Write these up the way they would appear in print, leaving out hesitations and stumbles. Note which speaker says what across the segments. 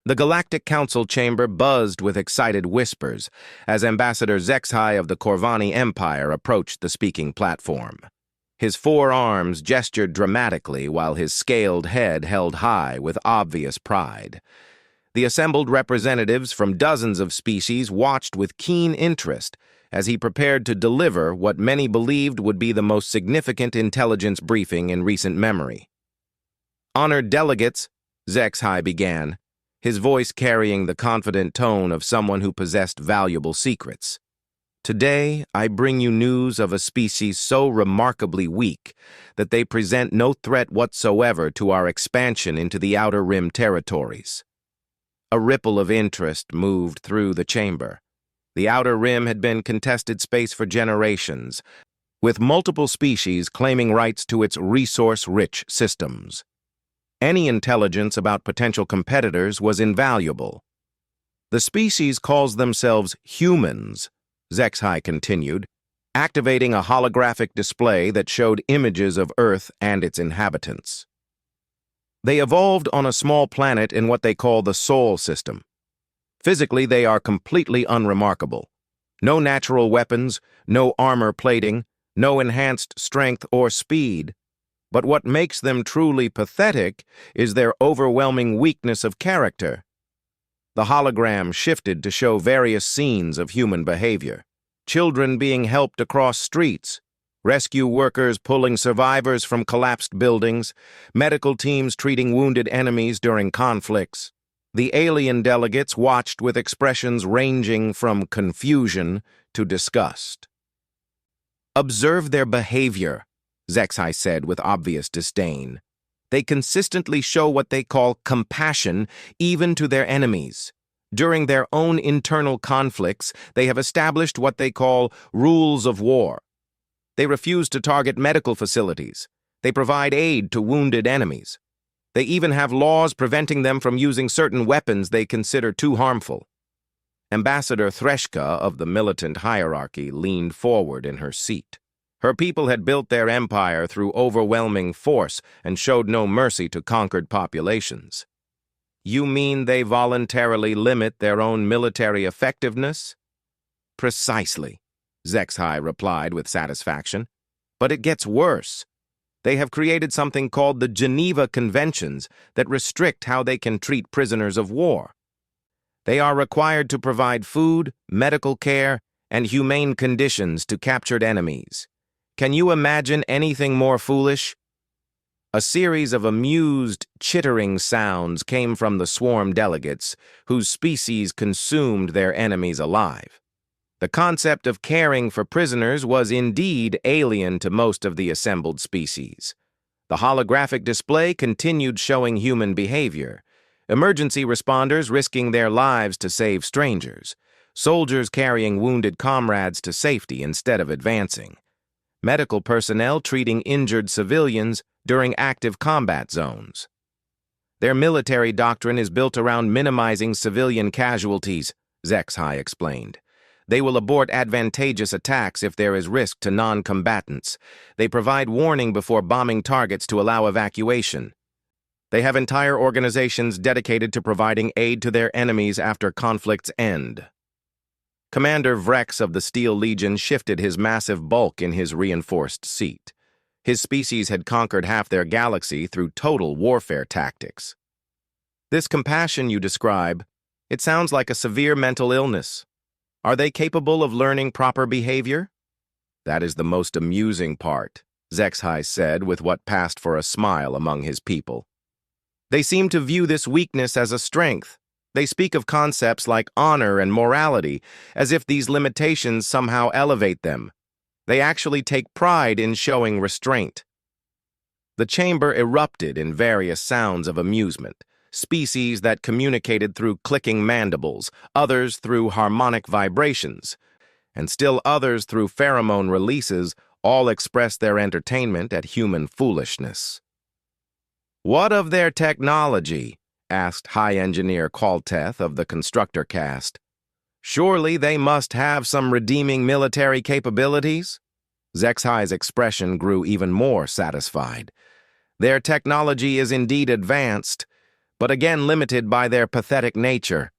Speaker 1: The Galactic Council chamber buzzed with excited whispers as Ambassador Zexhai of the Corvani Empire approached the speaking platform. His four arms gestured dramatically while his scaled head held high with obvious pride. The assembled representatives from dozens of species watched with keen interest as he prepared to deliver what many believed would be the most significant intelligence briefing in recent memory. "Honored delegates," Zexhai began, his voice carrying the confident tone of someone who possessed valuable secrets. "Today, I bring you news of a species so remarkably weak that they present no threat whatsoever to our expansion into the Outer Rim territories." A ripple of interest moved through the chamber. The Outer Rim had been contested space for generations, with multiple species claiming rights to its resource-rich systems. Any intelligence about potential competitors was invaluable. "The species calls themselves humans," Zexhai continued, activating a holographic display that showed images of Earth and its inhabitants. "They evolved on a small planet in what they call the Sol system. Physically, they are completely unremarkable. No natural weapons, no armor plating, no enhanced strength or speed. But what makes them truly pathetic is their overwhelming weakness of character." The hologram shifted to show various scenes of human behavior. Children being helped across streets, rescue workers pulling survivors from collapsed buildings, medical teams treating wounded enemies during conflicts. The alien delegates watched with expressions ranging from confusion to disgust. "Observe their behavior," Zexhai said with obvious disdain. "They consistently show what they call compassion even to their enemies. During their own internal conflicts, they have established what they call rules of war. They refuse to target medical facilities. They provide aid to wounded enemies. They even have laws preventing them from using certain weapons they consider too harmful." Ambassador Threshka of the militant hierarchy leaned forward in her seat. Her people had built their empire through overwhelming force and showed no mercy to conquered populations. "You mean they voluntarily limit their own military effectiveness?" "Precisely," Zexhai replied with satisfaction. "But it gets worse. They have created something called the Geneva Conventions that restrict how they can treat prisoners of war. They are required to provide food, medical care, and humane conditions to captured enemies. Can you imagine anything more foolish?" A series of amused, chittering sounds came from the swarm delegates, whose species consumed their enemies alive. The concept of caring for prisoners was indeed alien to most of the assembled species. The holographic display continued showing human behavior. Emergency responders risking their lives to save strangers. Soldiers carrying wounded comrades to safety instead of advancing. Medical personnel treating injured civilians during active combat zones. Their military doctrine is built around minimizing civilian casualties, Zexhai explained. They will abort advantageous attacks if there is risk to non-combatants. They provide warning before bombing targets to allow evacuation. They have entire organizations dedicated to providing aid to their enemies after conflicts end. Commander Vrex of the Steel Legion shifted his massive bulk in his reinforced seat. His species had conquered half their galaxy through total warfare tactics. "This compassion you describe, it sounds like a severe mental illness. Are they capable of learning proper behavior?" "That is the most amusing part," Zexhai said with what passed for a smile among his people. "They seem to view this weakness as a strength. They speak of concepts like honor and morality as if these limitations somehow elevate them. They actually take pride in showing restraint." The chamber erupted in various sounds of amusement, species that communicated through clicking mandibles, others through harmonic vibrations, and still others through pheromone releases, all expressed their entertainment at human foolishness. "What of their technology?" asked High Engineer Qualteth of the Constructor Caste. "Surely they must have some redeeming military capabilities?" Zexhai's expression grew even more satisfied. "Their technology is indeed advanced, but again limited by their pathetic nature.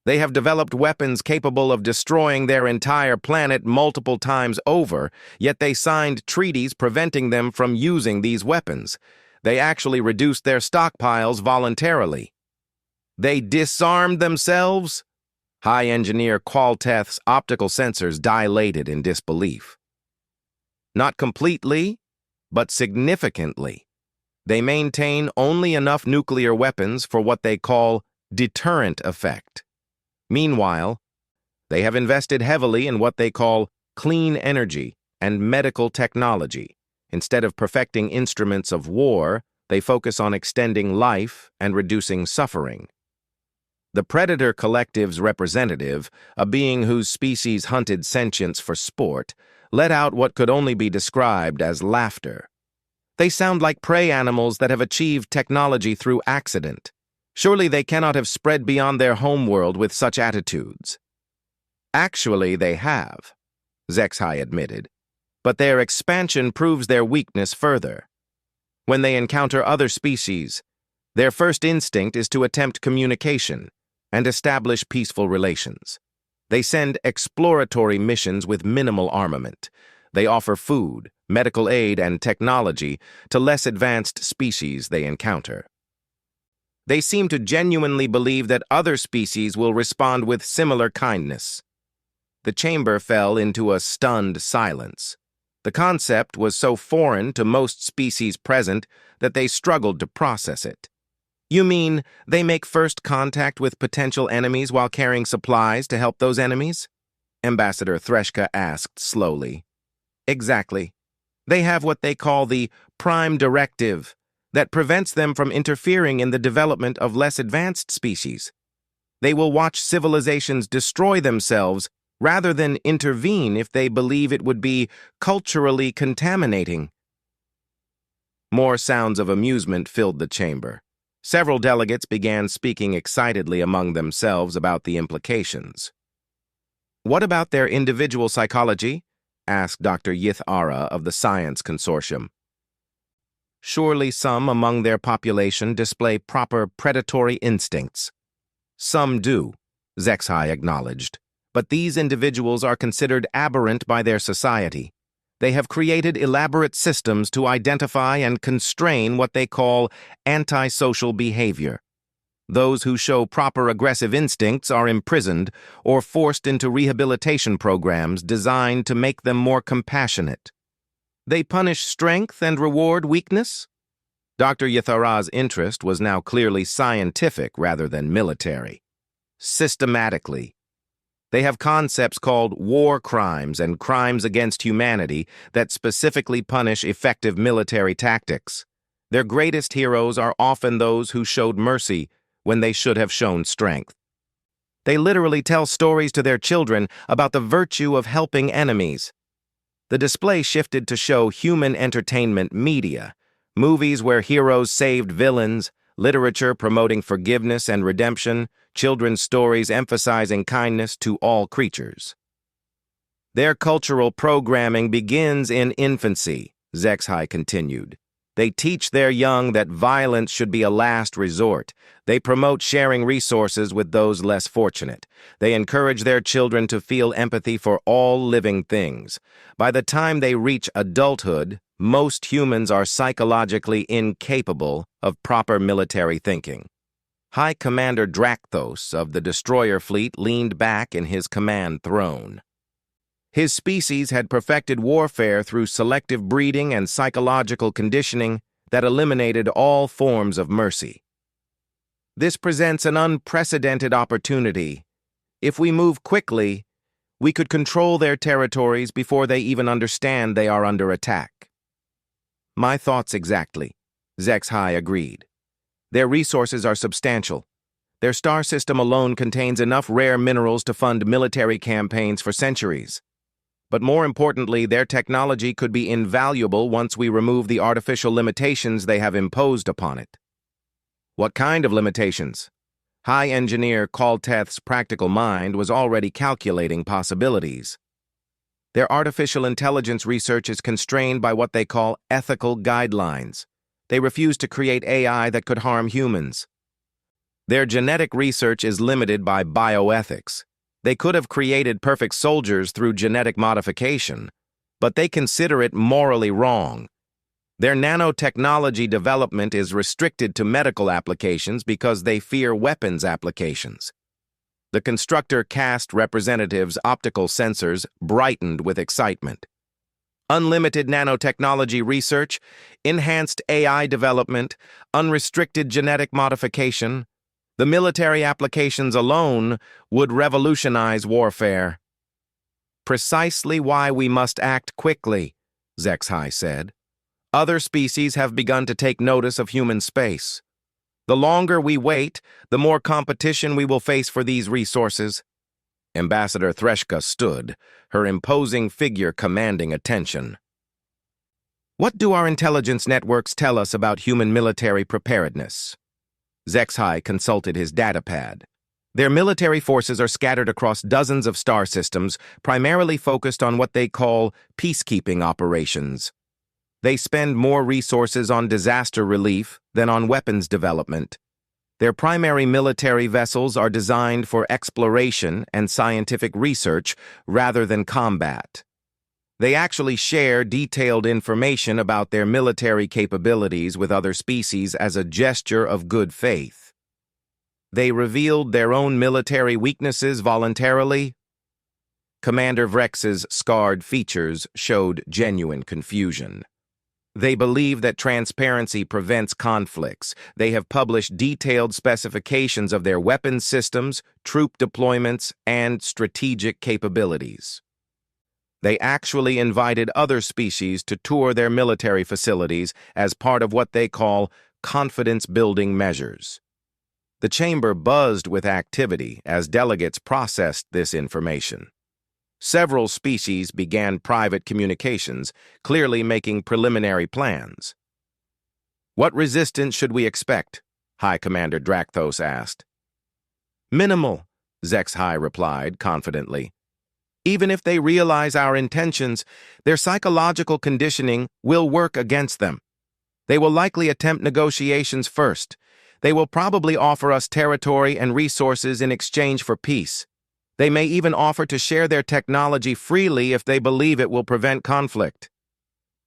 Speaker 1: They have developed weapons capable of destroying their entire planet multiple times over, yet they signed treaties preventing them from using these weapons. They actually reduced their stockpiles voluntarily. They disarmed themselves? High Engineer Qualteth's optical sensors dilated in disbelief. Not completely, but significantly. They maintain only enough nuclear weapons for what they call deterrent effect. Meanwhile, they have invested heavily in what they call clean energy and medical technology. Instead of perfecting instruments of war, they focus on extending life and reducing suffering. The Predator Collective's representative, a being whose species hunted sentience for sport, let out what could only be described as laughter. They sound like prey animals that have achieved technology through accident. Surely they cannot have spread beyond their homeworld with such attitudes. Actually, they have, Zexhai admitted, but their expansion proves their weakness further. When they encounter other species, their first instinct is to attempt communication and establish peaceful relations. They send exploratory missions with minimal armament. They offer food, medical aid, and technology to less advanced species they encounter. They seem to genuinely believe that other species will respond with similar kindness. The chamber fell into a stunned silence. The concept was so foreign to most species present that they struggled to process it. You mean they make first contact with potential enemies while carrying supplies to help those enemies? Ambassador Threshka asked slowly. Exactly. They have what they call the Prime Directive that prevents them from interfering in the development of less advanced species. They will watch civilizations destroy themselves rather than intervene if they believe it would be culturally contaminating. More sounds of amusement filled the chamber. Several delegates began speaking excitedly among themselves about the implications. What about their individual psychology? Asked Dr. Yith Ara of the Science Consortium. Surely some among their population display proper predatory instincts. Some do, Zexhai acknowledged, but these individuals are considered aberrant by their society. They have created elaborate systems to identify and constrain what they call antisocial behavior. Those who show proper aggressive instincts are imprisoned or forced into rehabilitation programs designed to make them more compassionate. They punish strength and reward weakness? Dr. Yithara's interest was now clearly scientific rather than military. Systematically. They have concepts called war crimes and crimes against humanity that specifically punish effective military tactics. Their greatest heroes are often those who showed mercy when they should have shown strength. They literally tell stories to their children about the virtue of helping enemies. The display shifted to show human entertainment media, movies where heroes saved villains, literature promoting forgiveness and redemption, children's stories emphasizing kindness to all creatures. Their cultural programming begins in infancy, Zexhai continued. They teach their young that violence should be a last resort. They promote sharing resources with those less fortunate. They encourage their children to feel empathy for all living things. By the time they reach adulthood, most humans are psychologically incapable of proper military thinking. High Commander Drakthos of the destroyer fleet leaned back in his command throne. His species had perfected warfare through selective breeding and psychological conditioning that eliminated all forms of mercy. This presents an unprecedented opportunity. If we move quickly, we could control their territories before they even understand they are under attack. My thoughts exactly, Zexhai agreed. Their resources are substantial. Their star system alone contains enough rare minerals to fund military campaigns for centuries. But more importantly, their technology could be invaluable once we remove the artificial limitations they have imposed upon it. What kind of limitations? High Engineer Qualteth's practical mind was already calculating possibilities. Their artificial intelligence research is constrained by what they call ethical guidelines. They refuse to create AI that could harm humans. Their genetic research is limited by bioethics. They could have created perfect soldiers through genetic modification, but they consider it morally wrong. Their nanotechnology development is restricted to medical applications because they fear weapons applications. The constructor cast representative's optical sensors brightened with excitement. Unlimited nanotechnology research, enhanced AI development, unrestricted genetic modification. The military applications alone would revolutionize warfare. Precisely why we must act quickly, HFY said. Other species have begun to take notice of human space. The longer we wait, the more competition we will face for these resources. Ambassador Threshka stood, her imposing figure commanding attention. What do our intelligence networks tell us about human military preparedness? HFY consulted his datapad. Their military forces are scattered across dozens of star systems, primarily focused on what they call peacekeeping operations. They spend more resources on disaster relief than on weapons development. Their primary military vessels are designed for exploration and scientific research rather than combat. They actually share detailed information about their military capabilities with other species as a gesture of good faith. They revealed their own military weaknesses voluntarily. Commander Vrex's scarred features showed genuine confusion. They believe that transparency prevents conflicts. They have published detailed specifications of their weapons systems, troop deployments, and strategic capabilities. They actually invited other species to tour their military facilities as part of what they call confidence-building measures. The chamber buzzed with activity as delegates processed this information. Several species began private communications, clearly making preliminary plans. What resistance should we expect? High Commander Drakthos asked. Minimal, HFY replied confidently. Even if they realize our intentions, their psychological conditioning will work against them. They will likely attempt negotiations first. They will probably offer us territory and resources in exchange for peace. They may even offer to share their technology freely if they believe it will prevent conflict.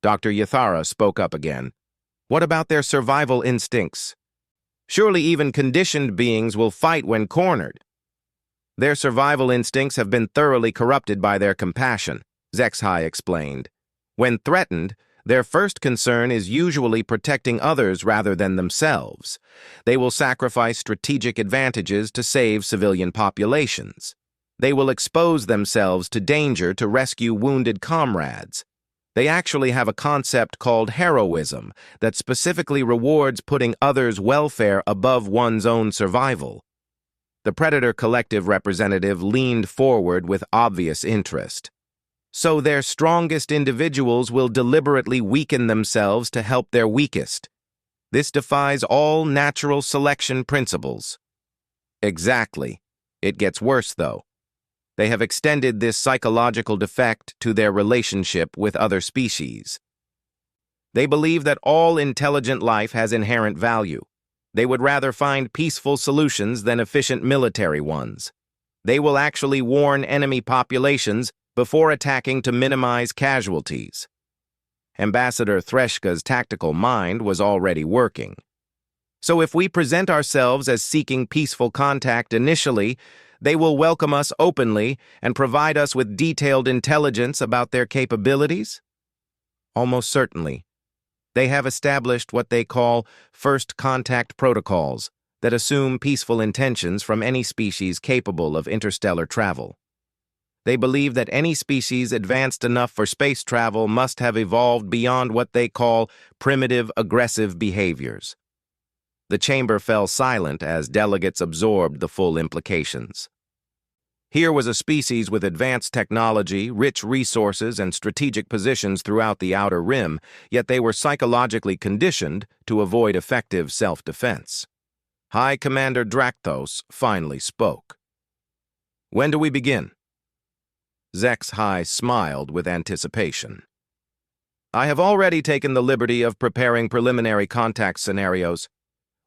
Speaker 1: Dr. Yathara spoke up again. What about their survival instincts? Surely even conditioned beings will fight when cornered. Their survival instincts have been thoroughly corrupted by their compassion, HFY explained. When threatened, their first concern is usually protecting others rather than themselves. They will sacrifice strategic advantages to save civilian populations. They will expose themselves to danger to rescue wounded comrades. They actually have a concept called heroism that specifically rewards putting others' welfare above one's own survival. The Predator Collective representative leaned forward with obvious interest. So their strongest individuals will deliberately weaken themselves to help their weakest. This defies all natural selection principles. Exactly. It gets worse, though. They have extended this psychological defect to their relationship with other species. They believe that all intelligent life has inherent value. They would rather find peaceful solutions than efficient military ones. They will actually warn enemy populations before attacking to minimize casualties. Ambassador Threshka's tactical mind was already working. So if we present ourselves as seeking peaceful contact initially, they will welcome us openly and provide us with detailed intelligence about their capabilities? Almost certainly. They have established what they call first contact protocols that assume peaceful intentions from any species capable of interstellar travel. They believe that any species advanced enough for space travel must have evolved beyond what they call primitive aggressive behaviors. The chamber fell silent as delegates absorbed the full implications. Here was a species with advanced technology, rich resources, and strategic positions throughout the outer rim, yet they were psychologically conditioned to avoid effective self-defense. High Commander Drakthos finally spoke. When do we begin? HFY smiled with anticipation. I have already taken the liberty of preparing preliminary contact scenarios.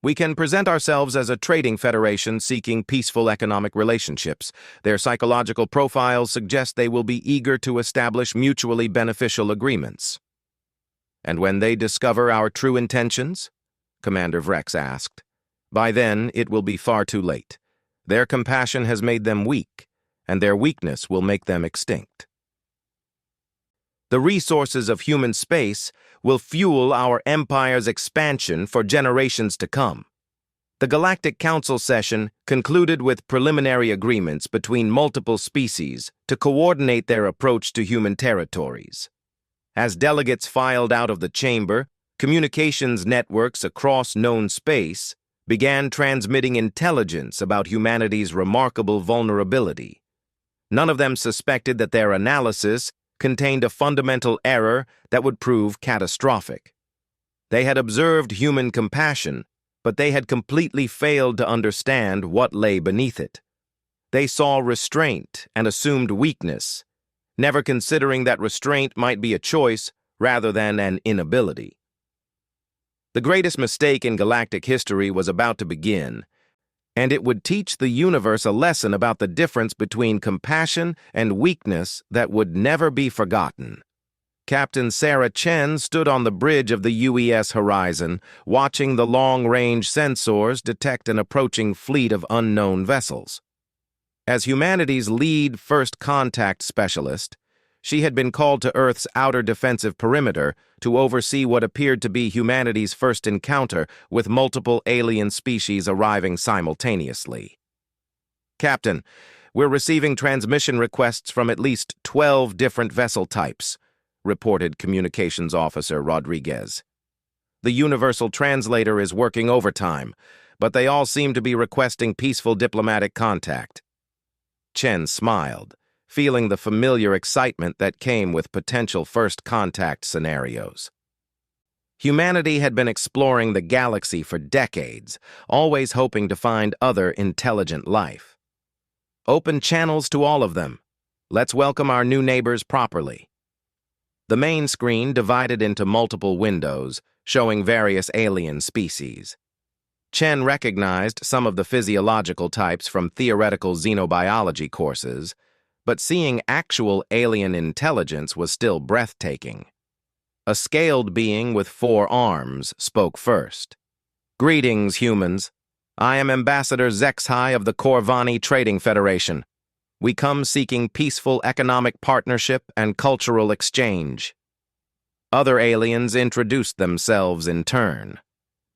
Speaker 1: We can present ourselves as a trading federation seeking peaceful economic relationships. Their psychological profiles suggest they will be eager to establish mutually beneficial agreements. And when they discover our true intentions? Commander Vrex asked. By then, it will be far too late. Their compassion has made them weak, and their weakness will make them extinct. The resources of human space will fuel our empire's expansion for generations to come. The Galactic Council session concluded with preliminary agreements between multiple species to coordinate their approach to human territories. As delegates filed out of the chamber, communications networks across known space began transmitting intelligence about humanity's remarkable vulnerability. None of them suspected that their analysis contained a fundamental error that would prove catastrophic. They had observed human compassion, but they had completely failed to understand what lay beneath it. They saw restraint and assumed weakness, never considering that restraint might be a choice rather than an inability. The greatest mistake in galactic history was about to begin, and it would teach the universe a lesson about the difference between compassion and weakness that would never be forgotten. Captain Sarah Chen stood on the bridge of the UES horizon, watching the long-range sensors detect an approaching fleet of unknown vessels. As humanity's lead first contact specialist, she had been called to Earth's outer defensive perimeter to oversee what appeared to be humanity's first encounter with multiple alien species arriving simultaneously. Captain, we're receiving transmission requests from at least 12 different vessel types, reported Communications Officer Rodriguez. The Universal Translator is working overtime, but they all seem to be requesting peaceful diplomatic contact. Chen smiled, feeling the familiar excitement that came with potential first contact scenarios. Humanity had been exploring the galaxy for decades, always hoping to find other intelligent life. Open channels to all of them. Let's welcome our new neighbors properly. The main screen divided into multiple windows, showing various alien species. Chen recognized some of the physiological types from theoretical xenobiology courses, but seeing actual alien intelligence was still breathtaking. A scaled being with 4 arms spoke first. Greetings, humans. I am Ambassador Zexhai of the Corvani Trading Federation. We come seeking peaceful economic partnership and cultural exchange. Other aliens introduced themselves in turn.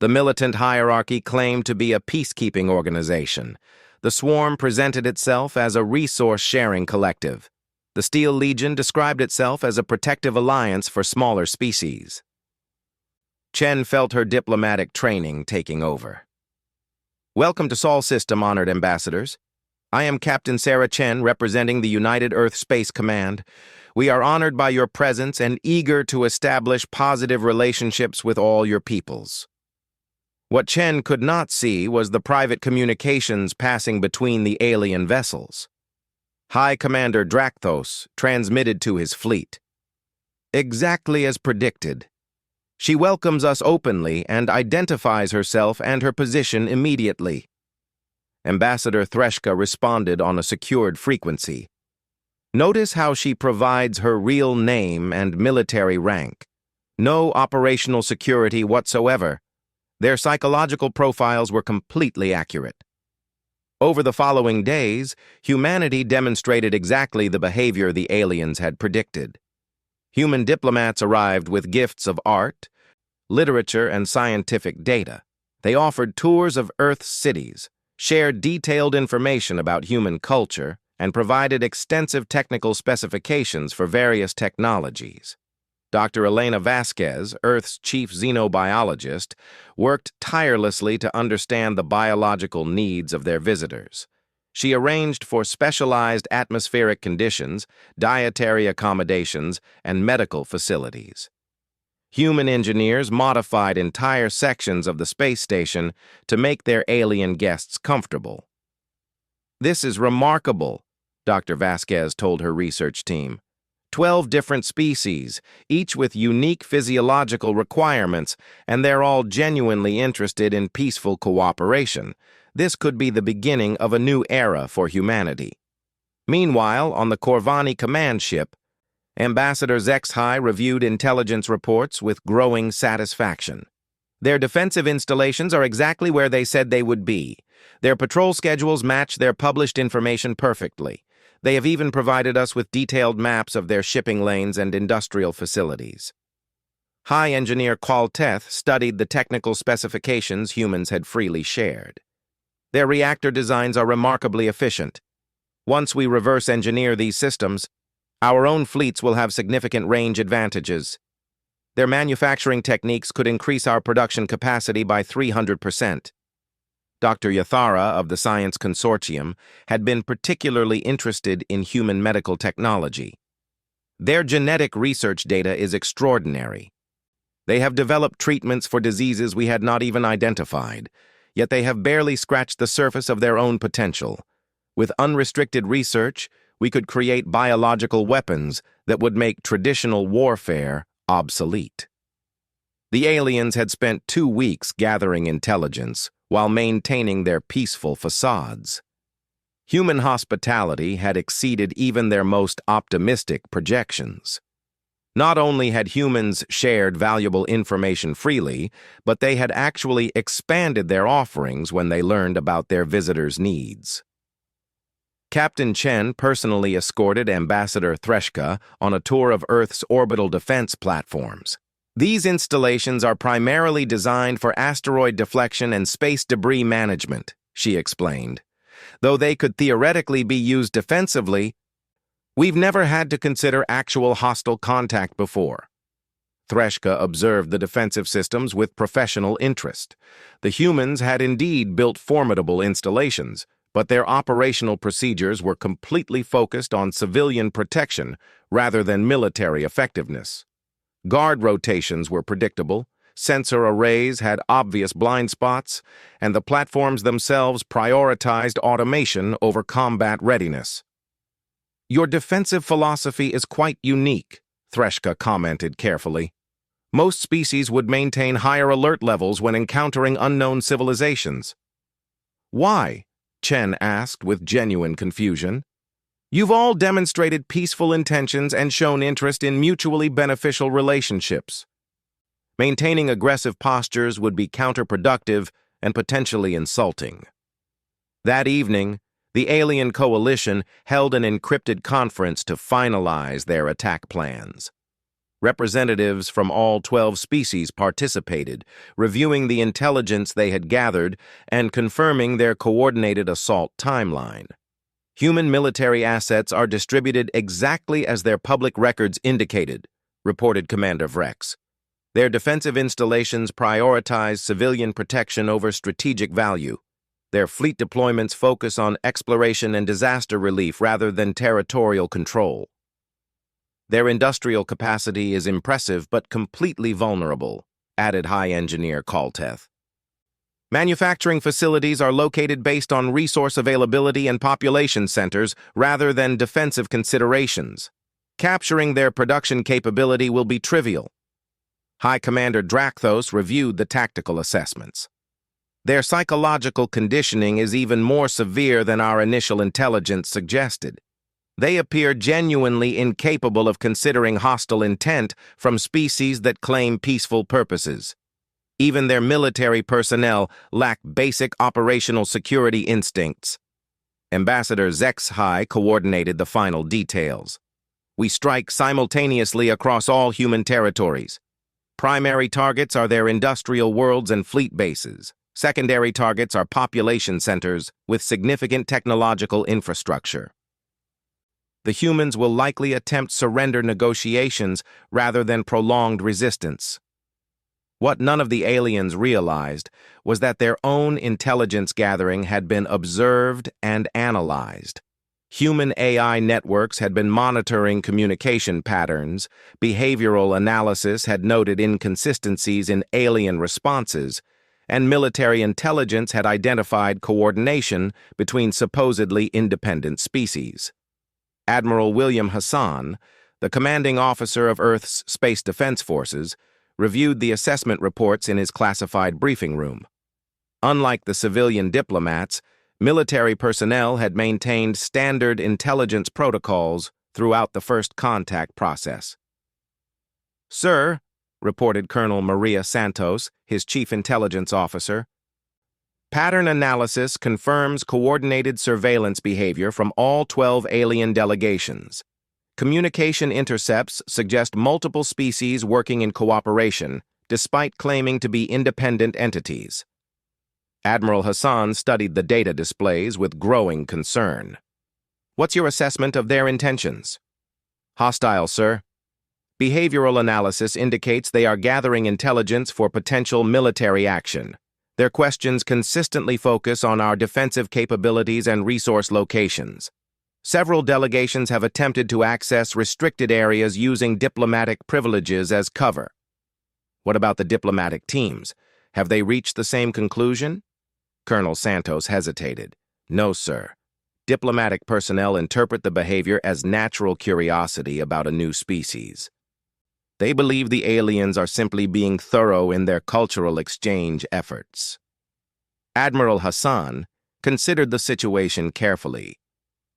Speaker 1: The militant hierarchy claimed to be a peacekeeping organization. The swarm presented itself as a resource-sharing collective. The Steel Legion described itself as a protective alliance for smaller species. Chen felt her diplomatic training taking over. Welcome to Sol System, honored ambassadors. I am Captain Sarah Chen, representing the United Earth Space Command. We are honored by your presence and eager to establish positive relationships with all your peoples. What Chen could not see was the private communications passing between the alien vessels. High Commander Drakthos transmitted to his fleet. Exactly as predicted. She welcomes us openly and identifies herself and her position immediately. Ambassador Threshka responded on a secured frequency. Notice how she provides her real name and military rank. No operational security whatsoever. Their psychological profiles were completely accurate. Over the following days, humanity demonstrated exactly the behavior the aliens had predicted. Human diplomats arrived with gifts of art, literature, and scientific data. They offered tours of Earth's cities, shared detailed information about human culture, and provided extensive technical specifications for various technologies. Dr. Elena Vasquez, Earth's chief xenobiologist, worked tirelessly to understand the biological needs of their visitors. She arranged for specialized atmospheric conditions, dietary accommodations, and medical facilities. Human engineers modified entire sections of the space station to make their alien guests comfortable. This is remarkable, Dr. Vasquez told her research team. 12 different species, each with unique physiological requirements, and they're all genuinely interested in peaceful cooperation. This could be the beginning of a new era for humanity. Meanwhile, on the Corvani command ship, Ambassador HFY reviewed intelligence reports with growing satisfaction. Their defensive installations are exactly where they said they would be. Their patrol schedules match their published information perfectly. They have even provided us with detailed maps of their shipping lanes and industrial facilities. High Engineer Qualteth studied the technical specifications humans had freely shared. Their reactor designs are remarkably efficient. Once we reverse engineer these systems, our own fleets will have significant range advantages. Their manufacturing techniques could increase our production capacity by 300%. Dr. Yathara of the Science Consortium had been particularly interested in human medical technology. Their genetic research data is extraordinary. They have developed treatments for diseases we had not even identified, yet they have barely scratched the surface of their own potential. With unrestricted research, we could create biological weapons that would make traditional warfare obsolete. The aliens had spent 2 weeks gathering intelligence while maintaining their peaceful facades. Human hospitality had exceeded even their most optimistic projections. Not only had humans shared valuable information freely, but they had actually expanded their offerings when they learned about their visitors' needs. Captain Chen personally escorted Ambassador Threshka on a tour of Earth's orbital defense platforms. These installations are primarily designed for asteroid deflection and space debris management, she explained. Though they could theoretically be used defensively, we've never had to consider actual hostile contact before. Threshka observed the defensive systems with professional interest. The humans had indeed built formidable installations, but their operational procedures were completely focused on civilian protection rather than military effectiveness. Guard rotations were predictable, sensor arrays had obvious blind spots, and the platforms themselves prioritized automation over combat readiness. "Your defensive philosophy is quite unique," Threshka commented carefully. "Most species would maintain higher alert levels when encountering unknown civilizations." "Why?" Chen asked with genuine confusion. "You've all demonstrated peaceful intentions and shown interest in mutually beneficial relationships. Maintaining aggressive postures would be counterproductive and potentially insulting." That evening, the alien coalition held an encrypted conference to finalize their attack plans. Representatives from all 12 species participated, reviewing the intelligence they had gathered and confirming their coordinated assault timeline. "Human military assets are distributed exactly as their public records indicated," reported Commander Vrex. "Their defensive installations prioritize civilian protection over strategic value. Their fleet deployments focus on exploration and disaster relief rather than territorial control. Their industrial capacity is impressive but completely vulnerable," added High Engineer Qualteth. "Manufacturing facilities are located based on resource availability and population centers rather than defensive considerations. Capturing their production capability will be trivial." High Commander Drakthos reviewed the tactical assessments. "Their psychological conditioning is even more severe than our initial intelligence suggested. They appear genuinely incapable of considering hostile intent from species that claim peaceful purposes. Even their military personnel lack basic operational security instincts." Ambassador HFY coordinated the final details. "We strike simultaneously across all human territories. Primary targets are their industrial worlds and fleet bases. Secondary targets are population centers with significant technological infrastructure. The humans will likely attempt surrender negotiations rather than prolonged resistance." What none of the aliens realized was that their own intelligence gathering had been observed and analyzed. Human AI networks had been monitoring communication patterns, behavioral analysis had noted inconsistencies in alien responses, and military intelligence had identified coordination between supposedly independent species. Admiral William Hassan, the commanding officer of Earth's Space Defense Forces, reviewed the assessment reports in his classified briefing room. Unlike the civilian diplomats, military personnel had maintained standard intelligence protocols throughout the first contact process. "Sir," reported Colonel Maria Santos, his chief intelligence officer, "pattern analysis confirms coordinated surveillance behavior from all 12 alien delegations. Communication intercepts suggest multiple species working in cooperation, despite claiming to be independent entities." Admiral Hassan studied the data displays with growing concern. "What's your assessment of their intentions?" "Hostile, sir. Behavioral analysis indicates they are gathering intelligence for potential military action. Their questions consistently focus on our defensive capabilities and resource locations. Several delegations have attempted to access restricted areas using diplomatic privileges as cover." "What about the diplomatic teams? Have they reached the same conclusion?" Colonel Santos hesitated. "No, sir. Diplomatic personnel interpret the behavior as natural curiosity about a new species. They believe the aliens are simply being thorough in their cultural exchange efforts." Admiral Hassan considered the situation carefully.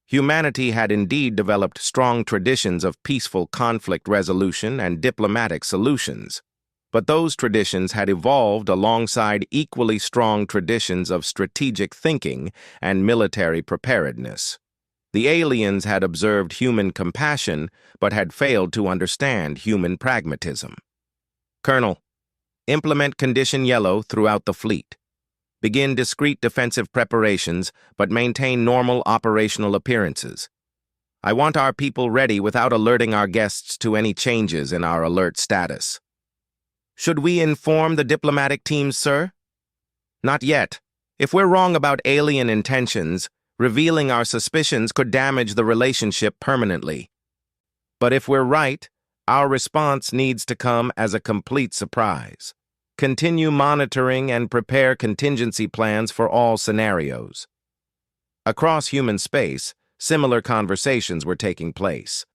Speaker 1: Humanity had indeed developed strong traditions of peaceful conflict resolution and diplomatic solutions, but those traditions had evolved alongside equally strong traditions of strategic thinking and military preparedness. The aliens had observed human compassion, but had failed to understand human pragmatism. "Colonel, implement Condition Yellow throughout the fleet. Begin discreet defensive preparations, but maintain normal operational appearances. I want our people ready without alerting our guests to any changes in our alert status." "Should we inform the diplomatic teams, sir?" "Not yet. If we're wrong about alien intentions, revealing our suspicions could damage the relationship permanently. But if we're right, our response needs to come as a complete surprise. Continue monitoring and prepare contingency plans for all scenarios." Across human space, similar conversations were taking place.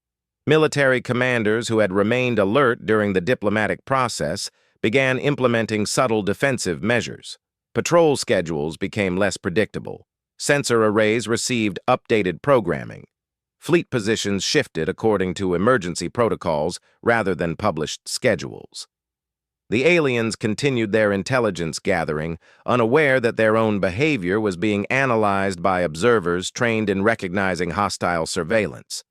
Speaker 1: Military commanders who had remained alert during the diplomatic process began implementing subtle defensive measures. Patrol schedules became less predictable. Sensor arrays received updated programming. Fleet positions shifted according to emergency protocols rather than published schedules. The aliens continued their intelligence gathering, unaware that their own behavior was being analyzed by observers trained in recognizing hostile surveillance.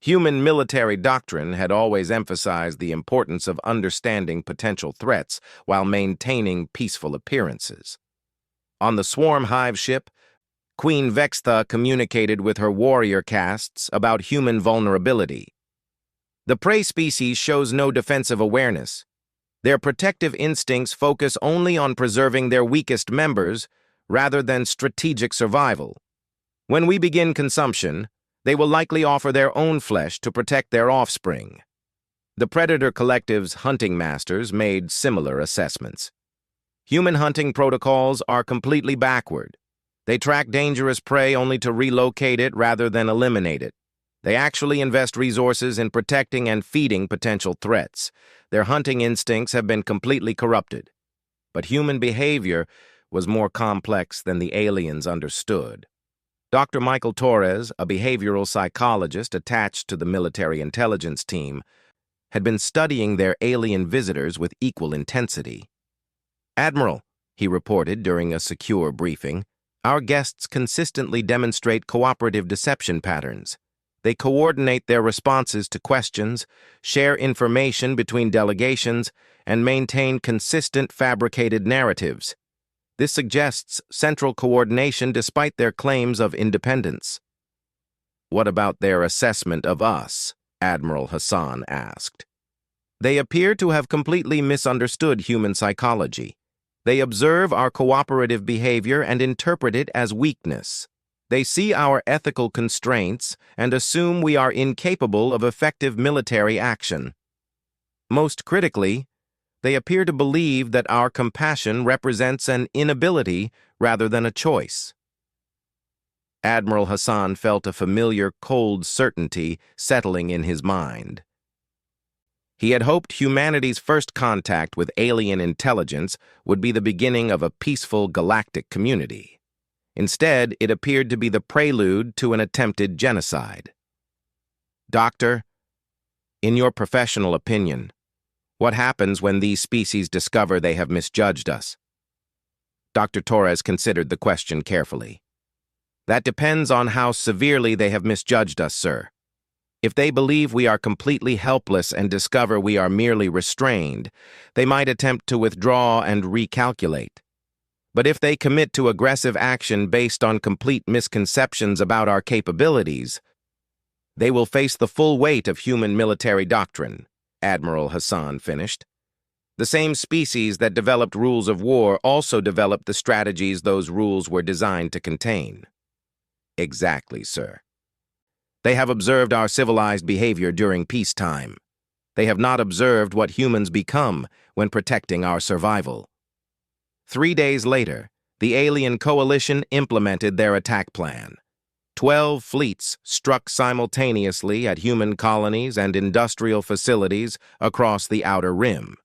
Speaker 1: Human military doctrine had always emphasized the importance of understanding potential threats while maintaining peaceful appearances. On the swarm hive ship, Queen Vextha communicated with her warrior castes about human vulnerability. "The prey species shows no defensive awareness. Their protective instincts focus only on preserving their weakest members rather than strategic survival. When we begin consumption, they will likely offer their own flesh to protect their offspring." The Predator Collective's hunting masters made similar assessments. "Human hunting protocols are completely backward. They track dangerous prey only to relocate it rather than eliminate it. They actually invest resources in protecting and feeding potential threats. Their hunting instincts have been completely corrupted. But human behavior was more complex than the aliens understood." Dr. Michael Torres, a behavioral psychologist attached to the military intelligence team, had been studying their alien visitors with equal intensity. "Admiral," he reported during a secure briefing, "our guests consistently demonstrate cooperative deception patterns. They coordinate their responses to questions, share information between delegations, and maintain consistent fabricated narratives. This suggests central coordination despite their claims of independence." "What about their assessment of us?" Admiral Hassan asked. "They appear to have completely misunderstood human psychology. They observe our cooperative behavior and interpret it as weakness. They see our ethical constraints and assume we are incapable of effective military action. Most critically, they appear to believe that our compassion represents an inability rather than a choice." Admiral Hassan felt a familiar, cold certainty settling in his mind. He had hoped humanity's first contact with alien intelligence would be the beginning of a peaceful galactic community. Instead, it appeared to be the prelude to an attempted genocide. Doctor, in your professional opinion, what happens when these species discover they have misjudged us? Dr. Torres considered the question carefully. That depends on how severely they have misjudged us, sir. If they believe we are completely helpless and discover we are merely restrained, they might attempt to withdraw and recalculate. But if they commit to aggressive action based on complete misconceptions about our capabilities, they will face the full weight of human military doctrine, Admiral Hassan finished. The same species that developed rules of war also developed the strategies those rules were designed to contain. Exactly, sir. They have observed our civilized behavior during peacetime. They have not observed what humans become when protecting our survival. 3 days later, the alien coalition implemented their attack plan. 12 fleets struck simultaneously at human colonies and industrial facilities across the Outer Rim.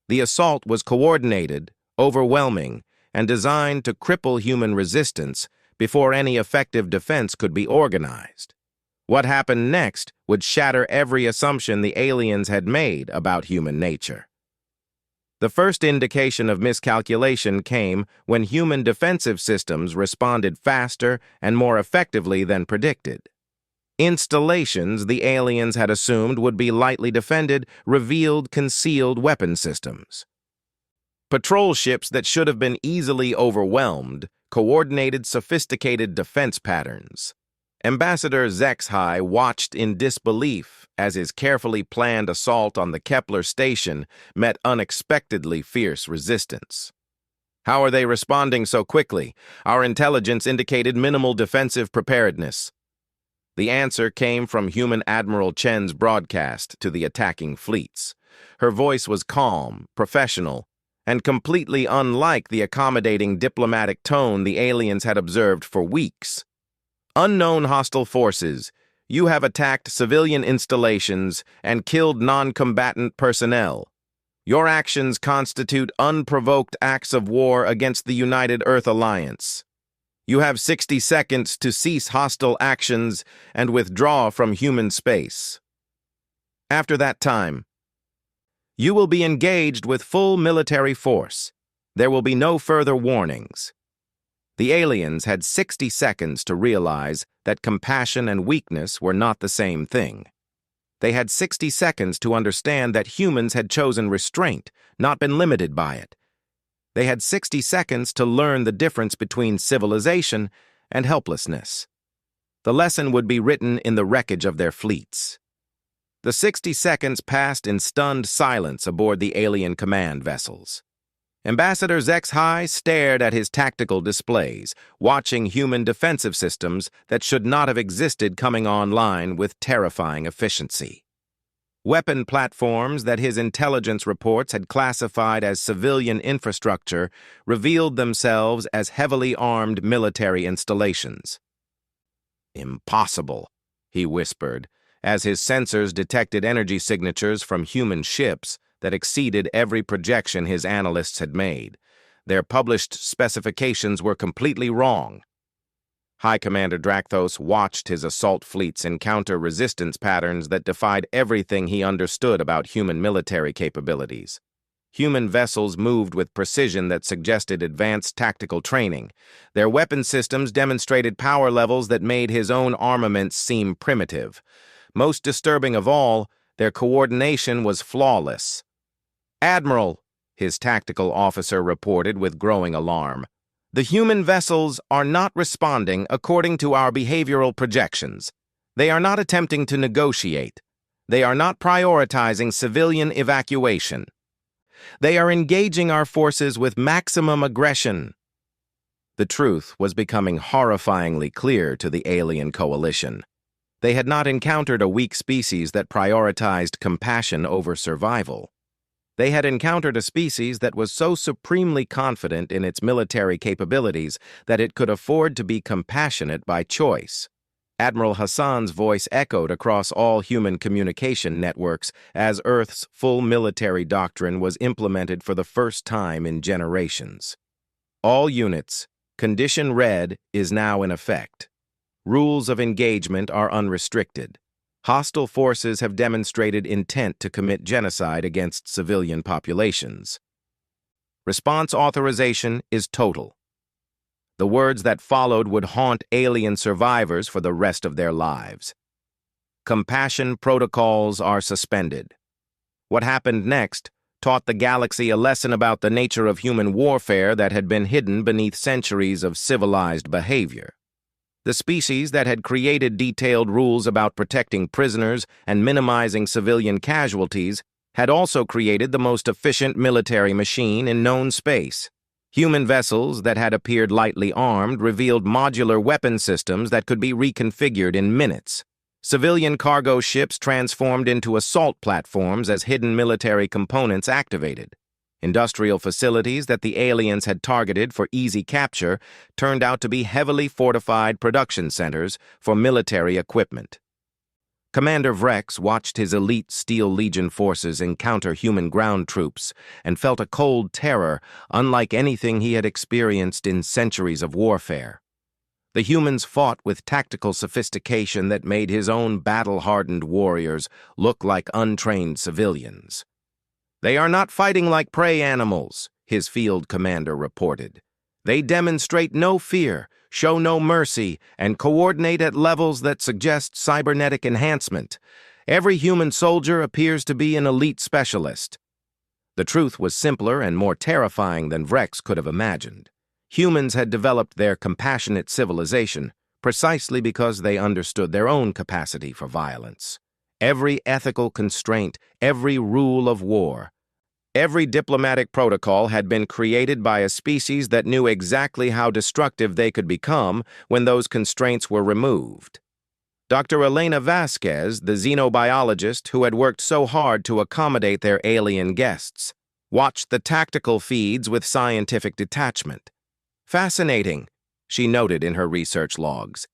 Speaker 1: The assault was coordinated, overwhelming, and designed to cripple human resistance before any effective defense could be organized. What happened next would shatter every assumption the aliens had made about human nature. The first indication of miscalculation came when human defensive systems responded faster and more effectively than predicted. Installations the aliens had assumed would be lightly defended revealed concealed weapon systems. Patrol ships that should have been easily overwhelmed coordinated sophisticated defense patterns. Ambassador HFY watched in disbelief as his carefully planned assault on the Kepler station met unexpectedly fierce resistance. How are they responding so quickly? Our intelligence indicated minimal defensive preparedness. The answer came from Human Admiral Chen's broadcast to the attacking fleets. Her voice was calm, professional, and completely unlike the accommodating diplomatic tone the aliens had observed for weeks. Unknown hostile forces, you have attacked civilian installations and killed non-combatant personnel. Your actions constitute unprovoked acts of war against the United Earth Alliance. You have 60 seconds to cease hostile actions and withdraw from human space. After that time, you will be engaged with full military force. There will be no further warnings. The aliens had 60 seconds to realize that compassion and weakness were not the same thing. They had 60 seconds to understand that humans had chosen restraint, not been limited by it. They had 60 seconds to learn the difference between civilization and helplessness. The lesson would be written in the wreckage of their fleets. The 60 seconds passed in stunned silence aboard the alien command vessels. Ambassador HFY stared at his tactical displays, watching human defensive systems that should not have existed coming online with terrifying efficiency. Weapon platforms that his intelligence reports had classified as civilian infrastructure revealed themselves as heavily armed military installations. "Impossible," he whispered, as his sensors detected energy signatures from human ships that exceeded every projection his analysts had made. Their published specifications were completely wrong. High Commander Drakthos watched his assault fleets encounter resistance patterns that defied everything he understood about human military capabilities. Human vessels moved with precision that suggested advanced tactical training. Their weapon systems demonstrated power levels that made his own armaments seem primitive. Most disturbing of all, their coordination was flawless. "Admiral," his tactical officer reported with growing alarm, "the human vessels are not responding according to our behavioral projections. They are not attempting to negotiate. They are not prioritizing civilian evacuation. They are engaging our forces with maximum aggression." The truth was becoming horrifyingly clear to the alien coalition. They had not encountered a weak species that prioritized compassion over survival. They had encountered a species that was so supremely confident in its military capabilities that it could afford to be compassionate by choice. Admiral Hassan's voice echoed across all human communication networks as Earth's full military doctrine was implemented for the first time in generations. All units, Condition Red is now in effect. Rules of engagement are unrestricted. Hostile forces have demonstrated intent to commit genocide against civilian populations. Response authorization is total. The words that followed would haunt alien survivors for the rest of their lives. Compassion protocols are suspended. What happened next taught the galaxy a lesson about the nature of human warfare that had been hidden beneath centuries of civilized behavior. The species that had created detailed rules about protecting prisoners and minimizing civilian casualties had also created the most efficient military machine in known space. Human vessels that had appeared lightly armed revealed modular weapon systems that could be reconfigured in minutes. Civilian cargo ships transformed into assault platforms as hidden military components activated. Industrial facilities that the aliens had targeted for easy capture turned out to be heavily fortified production centers for military equipment. Commander Vrex watched his elite Steel Legion forces encounter human ground troops and felt a cold terror unlike anything he had experienced in centuries of warfare. The humans fought with tactical sophistication that made his own battle-hardened warriors look like untrained civilians. "They are not fighting like prey animals," his field commander reported. "They demonstrate no fear, show no mercy, and coordinate at levels that suggest cybernetic enhancement. Every human soldier appears to be an elite specialist." The truth was simpler and more terrifying than Vrex could have imagined. Humans had developed their compassionate civilization precisely because they understood their own capacity for violence. Every ethical constraint, every rule of war, every diplomatic protocol had been created by a species that knew exactly how destructive they could become when those constraints were removed. Dr. Elena Vasquez, the xenobiologist who had worked so hard to accommodate their alien guests, watched the tactical feeds with scientific detachment. "Fascinating," she noted in her research logs.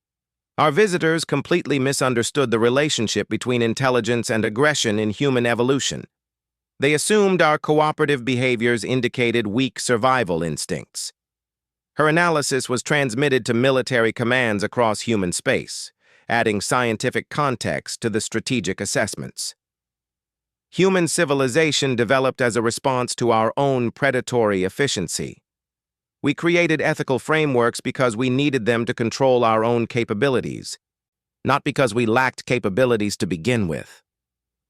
Speaker 1: "Our visitors completely misunderstood the relationship between intelligence and aggression in human evolution. They assumed our cooperative behaviors indicated weak survival instincts." Her analysis was transmitted to military commands across human space, adding scientific context to the strategic assessments. Human civilization developed as a response to our own predatory efficiency. We created ethical frameworks because we needed them to control our own capabilities, not because we lacked capabilities to begin with.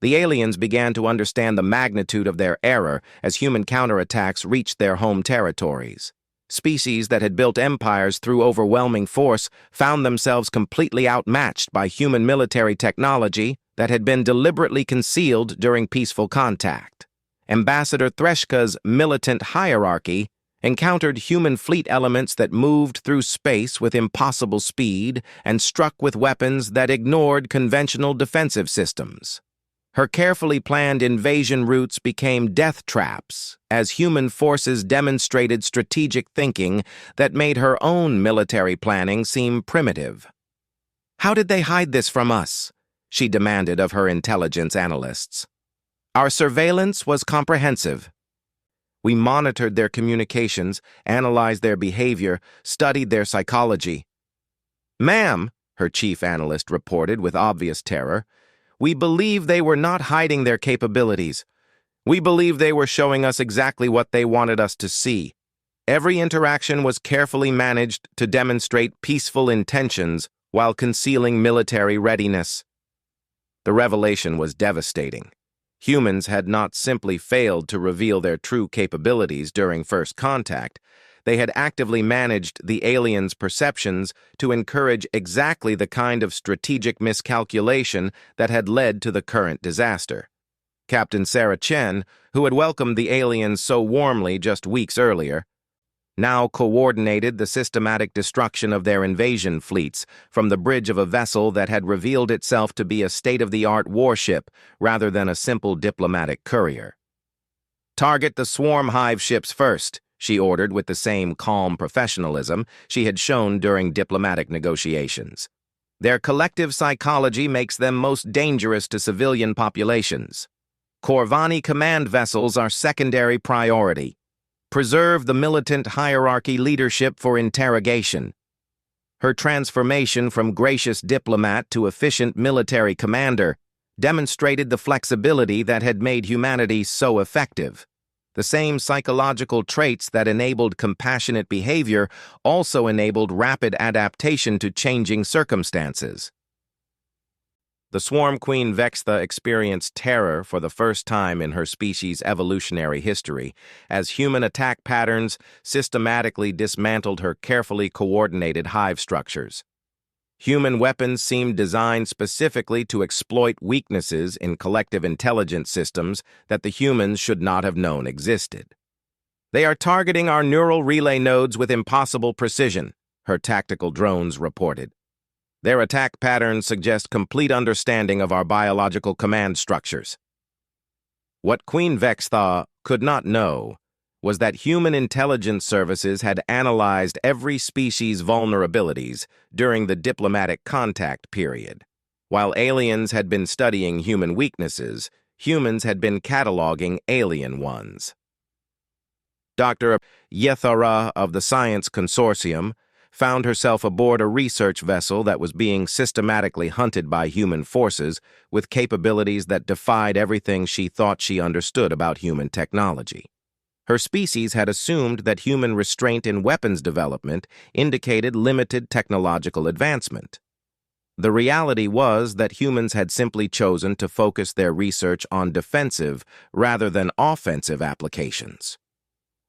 Speaker 1: The aliens began to understand the magnitude of their error as human counterattacks reached their home territories. Species that had built empires through overwhelming force found themselves completely outmatched by human military technology that had been deliberately concealed during peaceful contact. Ambassador Threshka's militant hierarchy encountered human fleet elements that moved through space with impossible speed and struck with weapons that ignored conventional defensive systems. Her carefully planned invasion routes became death traps as human forces demonstrated strategic thinking that made her own military planning seem primitive. "How did they hide this from us?" she demanded of her intelligence analysts. "Our surveillance was comprehensive. We monitored their communications, analyzed their behavior, studied their psychology." "Ma'am," her chief analyst reported with obvious terror, "we believe they were not hiding their capabilities. We believe they were showing us exactly what they wanted us to see. Every interaction was carefully managed to demonstrate peaceful intentions while concealing military readiness." The revelation was devastating. Humans had not simply failed to reveal their true capabilities during first contact. They had actively managed the aliens' perceptions to encourage exactly the kind of strategic miscalculation that had led to the current disaster. Captain Sarah Chen, who had welcomed the aliens so warmly just weeks earlier, now coordinated the systematic destruction of their invasion fleets from the bridge of a vessel that had revealed itself to be a state-of-the-art warship rather than a simple diplomatic courier. Target the swarm hive ships first, she ordered with the same calm professionalism she had shown during diplomatic negotiations. Their collective psychology makes them most dangerous to civilian populations. Corvani command vessels are secondary priority. Preserve the militant hierarchy leadership for interrogation. Her transformation from gracious diplomat to efficient military commander demonstrated the flexibility that had made humanity so effective. The same psychological traits that enabled compassionate behavior also enabled rapid adaptation to changing circumstances. The Swarm Queen Vextha experienced terror for the first time in her species' evolutionary history, as human attack patterns systematically dismantled her carefully coordinated hive structures. Human weapons seemed designed specifically to exploit weaknesses in collective intelligence systems that the humans should not have known existed. They are targeting our neural relay nodes with impossible precision, her tactical drones reported. Their attack patterns suggest complete understanding of our biological command structures. What Queen Vextha could not know was that human intelligence services had analyzed every species' vulnerabilities during the diplomatic contact period. While aliens had been studying human weaknesses, humans had been cataloging alien ones. Dr. Yethara of the Science Consortium found herself aboard a research vessel that was being systematically hunted by human forces with capabilities that defied everything she thought she understood about human technology. Her species had assumed that human restraint in weapons development indicated limited technological advancement. The reality was that humans had simply chosen to focus their research on defensive rather than offensive applications.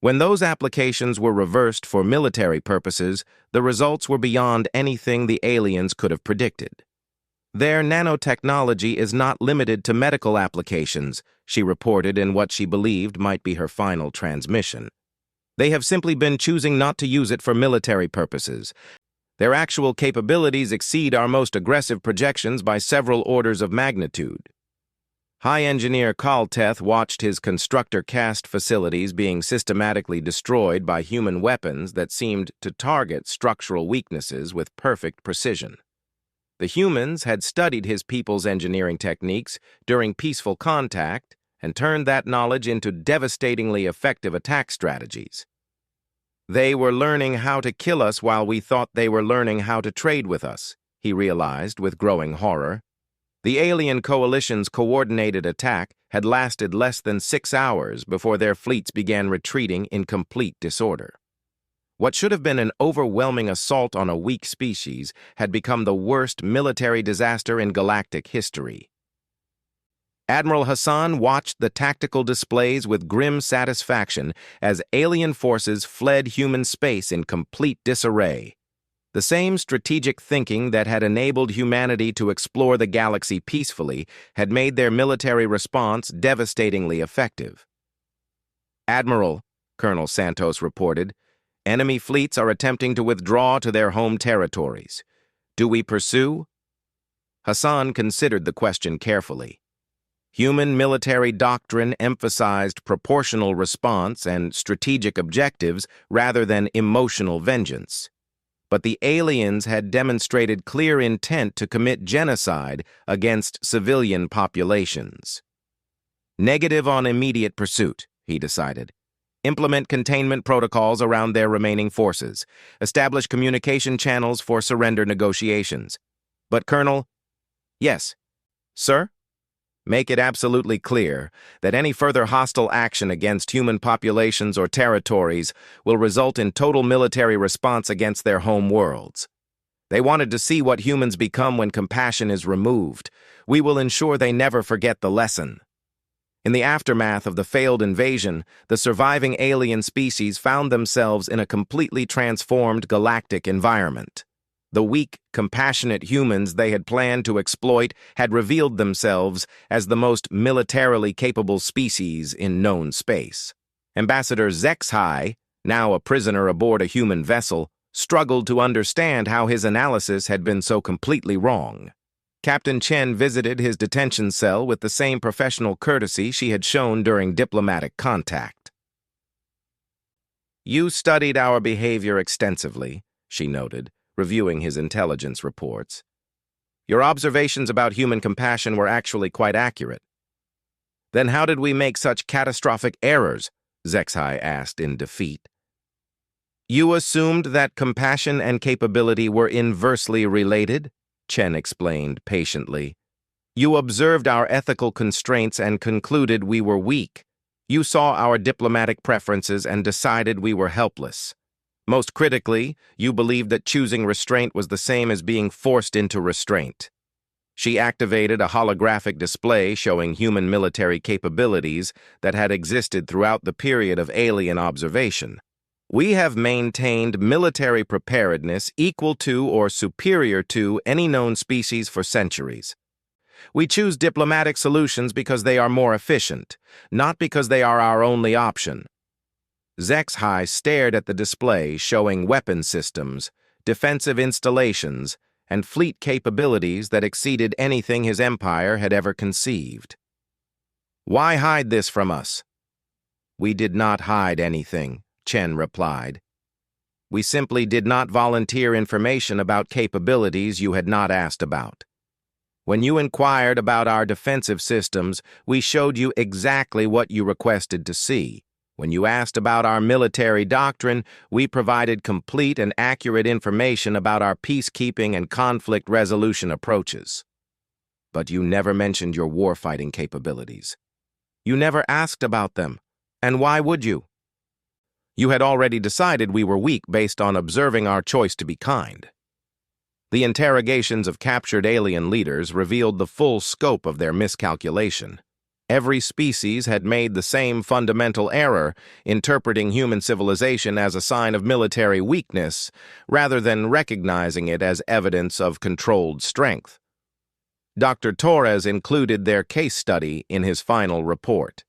Speaker 1: When those applications were reversed for military purposes, the results were beyond anything the aliens could have predicted. Their nanotechnology is not limited to medical applications, she reported in what she believed might be her final transmission. They have simply been choosing not to use it for military purposes. Their actual capabilities exceed our most aggressive projections by several orders of magnitude. High Engineer Kalteth watched his constructor-cast facilities being systematically destroyed by human weapons that seemed to target structural weaknesses with perfect precision. The humans had studied his people's engineering techniques during peaceful contact and turned that knowledge into devastatingly effective attack strategies. They were learning how to kill us while we thought they were learning how to trade with us, he realized with growing horror. The alien coalition's coordinated attack had lasted less than 6 hours before their fleets began retreating in complete disorder. What should have been an overwhelming assault on a weak species had become the worst military disaster in galactic history. Admiral Hassan watched the tactical displays with grim satisfaction as alien forces fled human space in complete disarray. The same strategic thinking that had enabled humanity to explore the galaxy peacefully had made their military response devastatingly effective. "Admiral," Colonel Santos reported, "enemy fleets are attempting to withdraw to their home territories. Do we pursue?" Hassan considered the question carefully. Human military doctrine emphasized proportional response and strategic objectives rather than emotional vengeance. But the aliens had demonstrated clear intent to commit genocide against civilian populations. Negative on immediate pursuit, he decided. Implement containment protocols around their remaining forces. Establish communication channels for surrender negotiations. But, Colonel— Yes, sir? Make it absolutely clear that any further hostile action against human populations or territories will result in total military response against their home worlds. They wanted to see what humans become when compassion is removed. We will ensure they never forget the lesson. In the aftermath of the failed invasion, the surviving alien species found themselves in a completely transformed galactic environment. The weak, compassionate humans they had planned to exploit had revealed themselves as the most militarily capable species in known space. Ambassador Zexhai, now a prisoner aboard a human vessel, struggled to understand how his analysis had been so completely wrong. Captain Chen visited his detention cell with the same professional courtesy she had shown during diplomatic contact. "You studied our behavior extensively," she noted, reviewing his intelligence reports. "Your observations about human compassion were actually quite accurate." "Then how did we make such catastrophic errors?" Zexhai asked in defeat. "You assumed that compassion and capability were inversely related," Chen explained patiently. "You observed our ethical constraints and concluded we were weak. You saw our diplomatic preferences and decided we were helpless. Most critically, you believed that choosing restraint was the same as being forced into restraint." She activated a holographic display showing human military capabilities that had existed throughout the period of alien observation. "We have maintained military preparedness equal to or superior to any known species for centuries. We choose diplomatic solutions because they are more efficient, not because they are our only option." Zexhai stared at the display showing weapon systems, defensive installations, and fleet capabilities that exceeded anything his empire had ever conceived. "Why hide this from us?" "We did not hide anything," Chen replied. "We simply did not volunteer information about capabilities you had not asked about. When you inquired about our defensive systems, we showed you exactly what you requested to see. When you asked about our military doctrine, we provided complete and accurate information about our peacekeeping and conflict resolution approaches. But you never mentioned your warfighting capabilities. You never asked about them. And why would you? You had already decided we were weak based on observing our choice to be kind." The interrogations of captured alien leaders revealed the full scope of their miscalculation. Every species had made the same fundamental error, interpreting human civilization as a sign of military weakness, rather than recognizing it as evidence of controlled strength. Dr. Torres included their case study in his final report.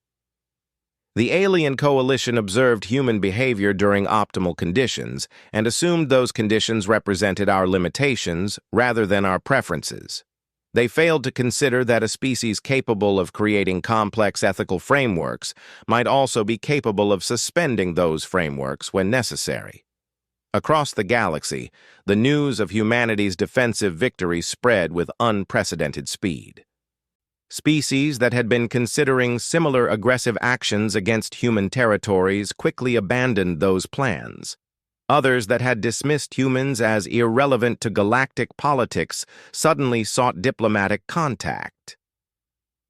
Speaker 1: The alien coalition observed human behavior during optimal conditions and assumed those conditions represented our limitations rather than our preferences. They failed to consider that a species capable of creating complex ethical frameworks might also be capable of suspending those frameworks when necessary. Across the galaxy, the news of humanity's defensive victory spread with unprecedented speed. Species that had been considering similar aggressive actions against human territories quickly abandoned those plans. Others that had dismissed humans as irrelevant to galactic politics suddenly sought diplomatic contact.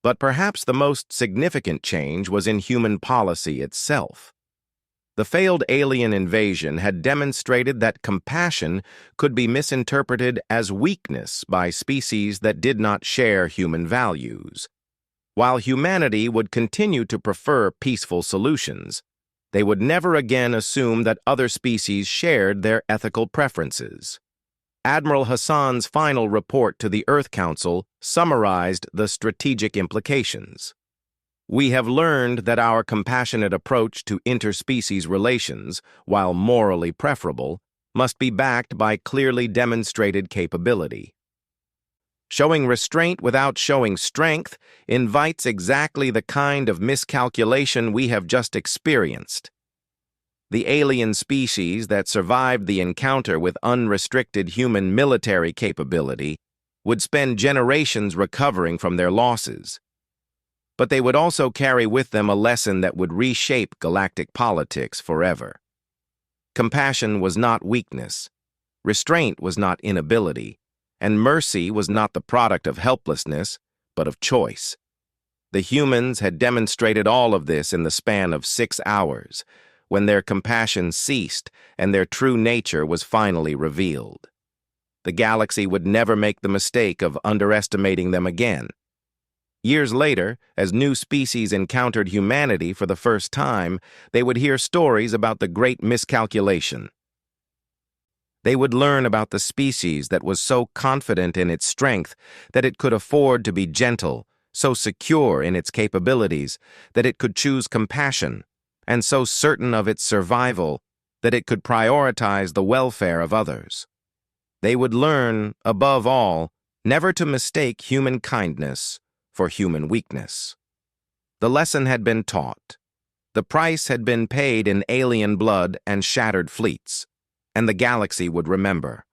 Speaker 1: But perhaps the most significant change was in human policy itself. The failed alien invasion had demonstrated that compassion could be misinterpreted as weakness by species that did not share human values. While humanity would continue to prefer peaceful solutions, they would never again assume that other species shared their ethical preferences. Admiral Hassan's final report to the Earth Council summarized the strategic implications. "We have learned that our compassionate approach to interspecies relations, while morally preferable, must be backed by clearly demonstrated capability. Showing restraint without showing strength invites exactly the kind of miscalculation we have just experienced. The alien species that survived the encounter with unrestricted human military capability would spend generations recovering from their losses. But they would also carry with them a lesson that would reshape galactic politics forever. Compassion was not weakness, restraint was not inability, and mercy was not the product of helplessness, but of choice. The humans had demonstrated all of this in the span of 6 hours, when their compassion ceased and their true nature was finally revealed. The galaxy would never make the mistake of underestimating them again. Years later, as new species encountered humanity for the first time, they would hear stories about the great miscalculation. They would learn about the species that was so confident in its strength that it could afford to be gentle, so secure in its capabilities that it could choose compassion, and so certain of its survival that it could prioritize the welfare of others. They would learn, above all, never to mistake human kindness for human weakness. The lesson had been taught. The price had been paid in alien blood and shattered fleets, and the galaxy would remember.